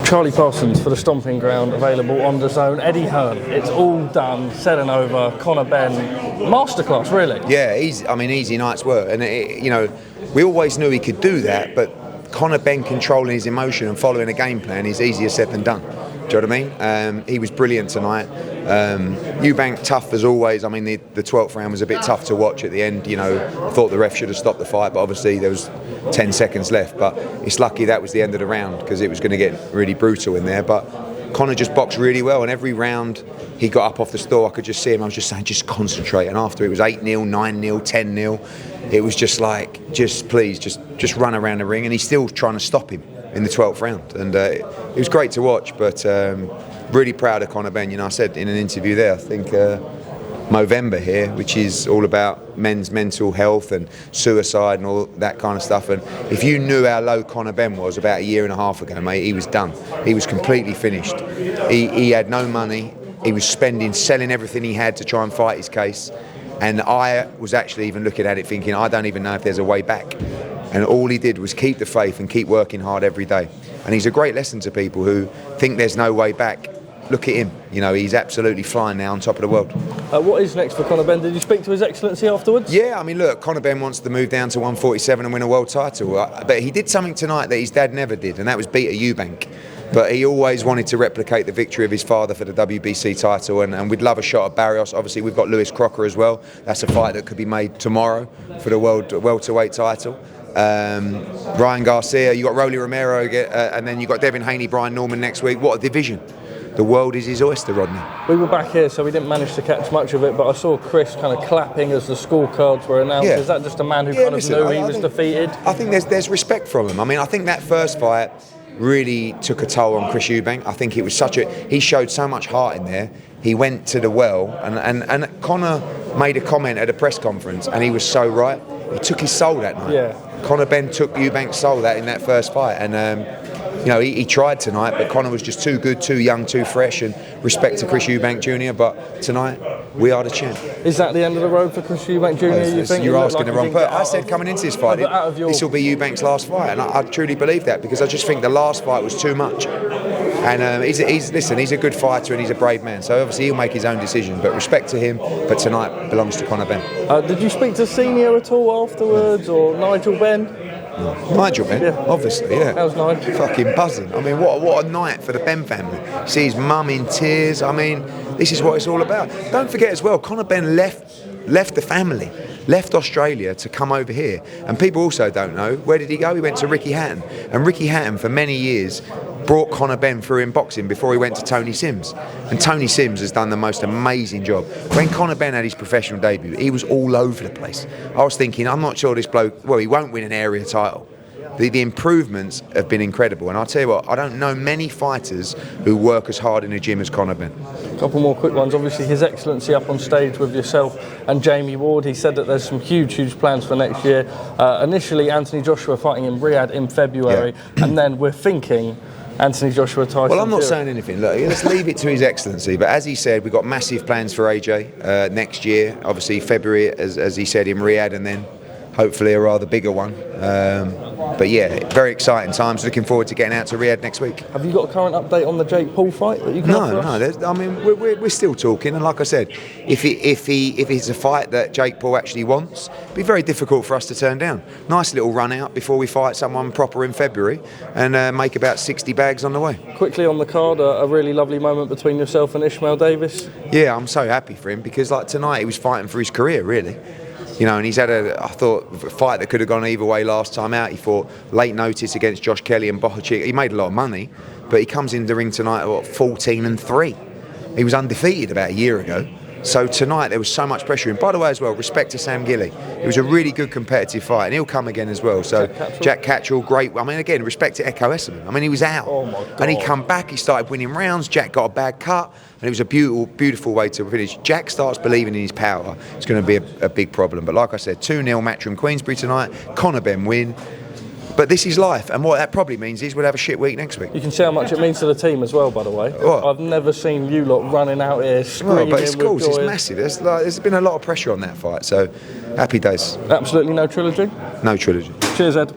Charlie Parsons for the Stomping Ground, available on DAZN. Eddie Hearn, it's all done, said and over. Conor Benn, masterclass, really. Yeah, easy night's work, and we always knew he could do that, but Conor Benn controlling his emotion and following a game plan is easier said than done. Do you know what I mean? He was brilliant tonight. Eubank tough as always. I mean, the 12th round was a bit tough to watch at the end. I thought the ref should have stopped the fight, but obviously there was 10 seconds left. But it's lucky that was the end of the round because it was going to get really brutal in there. But Conor just boxed really well, and every round he got up off the store, I could just see him. I was just saying, just concentrate. And after it was 8-0, 9-0, 10-0, it was just like, please, just run around the ring. And he's still trying to stop him in the 12th round, and it was great to watch. But really proud of Conor Benn. I said in an interview there, I think Movember here, which is all about men's mental health and suicide and all that kind of stuff. And if you knew how low Conor Benn was about a year and a half ago, mate, he was done. He was completely finished. He had no money. He was selling everything he had to try and fight his case. And I was actually even looking at it thinking, I don't even know if there's a way back. And all he did was keep the faith and keep working hard every day. And he's a great lesson to people who think there's no way back. Look at him. He's absolutely flying now on top of the world. What is next for Conor Benn? Did you speak to His Excellency afterwards? Yeah, look, Conor Benn wants to move down to 147 and win a world title. But he did something tonight that his dad never did, and that was beat a Eubank. But he always wanted to replicate the victory of his father for the WBC title, and we'd love a shot at Barrios. Obviously, we've got Lewis Crocker as well. That's a fight that could be made tomorrow for the world welterweight title. Ryan Garcia, you got Rolly Romero, and then you got Devin Haney, Brian Norman next week. What a division! The world is his oyster, Rodney. We were back here, so we didn't manage to catch much of it, but I saw Chris kind of clapping as the scorecards were announced. Yeah. Is that just a man who knew he was defeated? I think there's respect from him. I think that first fight really took a toll on Chris Eubank. I think it was he showed so much heart in there. He went to the well, and Conor made a comment at a press conference, and he was so right. He took his soul that night. Yeah. Conor Benn took Eubank's soul in that first fight, and he tried tonight, but Conor was just too good, too young, too fresh, and respect to Chris Eubank Jr. But tonight, we are the champ. Is that the end of the road for Chris Eubank Jr.? You think? You're asking the wrong person. I said coming into this fight, this will be Eubank's last fight, and I truly believe that because I just think the last fight was too much. And he's a good fighter and he's a brave man. So obviously he'll make his own decision. But respect to him. But tonight belongs to Conor Benn. Did you speak to Senior at all afterwards, or Nigel Benn? Nigel Benn, yeah. Obviously, yeah. That was Nigel. Fucking buzzing. What a night for the Benn family. See his mum in tears. This is what it's all about. Don't forget as well, Conor Benn left the family, left Australia to come over here. And people also don't know, where did he go? He went to Ricky Hatton. And Ricky Hatton, for many years, brought Conor Benn through in boxing before he went to Tony Sims. And Tony Sims has done the most amazing job. When Conor Benn had his professional debut, he was all over the place. I was thinking, I'm not sure this bloke, he won't win an area title. The improvements have been incredible, and I'll tell you what, I don't know many fighters who work as hard in the gym as Conor Benn. A couple more quick ones. Obviously, His Excellency up on stage with yourself and Jamie Ward. He said that there's some huge plans for next year. Initially, Anthony Joshua fighting in Riyadh in February, and then we're thinking Anthony Joshua, Tyson. Well, I'm not saying anything. Look, let's leave it to His Excellency. But as he said, we've got massive plans for AJ next year. Obviously, February, as he said, in Riyadh, and then hopefully a rather bigger one. But yeah, very exciting times. Looking forward to getting out to Riyadh next week. Have you got a current update on the Jake Paul fight that you can offer us? No. We're still talking, and like I said, if it's a fight that Jake Paul actually wants, it'd be very difficult for us to turn down. Nice little run out before we fight someone proper in February, and make about 60 bags on the way. Quickly on the card, a really lovely moment between yourself and Ishmael Davis. Yeah, I'm so happy for him because tonight he was fighting for his career, really. And he's had a fight that could have gone either way last time out. He fought late notice against Josh Kelly and Bohachik. He made a lot of money, but he comes in the ring tonight at 14-3. He was undefeated about a year ago. So tonight there was so much pressure. And by the way as well, respect to Sam Gilley. It was a really good competitive fight, and he'll come again as well. So Jack Catchall, great. Again, respect to Echo Esselman. He was out. Oh my God. And he come back, he started winning rounds. Jack got a bad cut, and it was a beautiful way to finish. Jack starts believing in his power. It's going to be a big problem. But like I said, 2-0 Matchroom Queensbury tonight. Conor Benn win. But this is life, and what that probably means is we'll have a shit week next week. You can see how much it means to the team as well, by the way. What? I've never seen you lot running out here screaming. But it's cool, it's massive. There's been a lot of pressure on that fight, so happy days. Absolutely no trilogy? No trilogy. Cheers, Ed.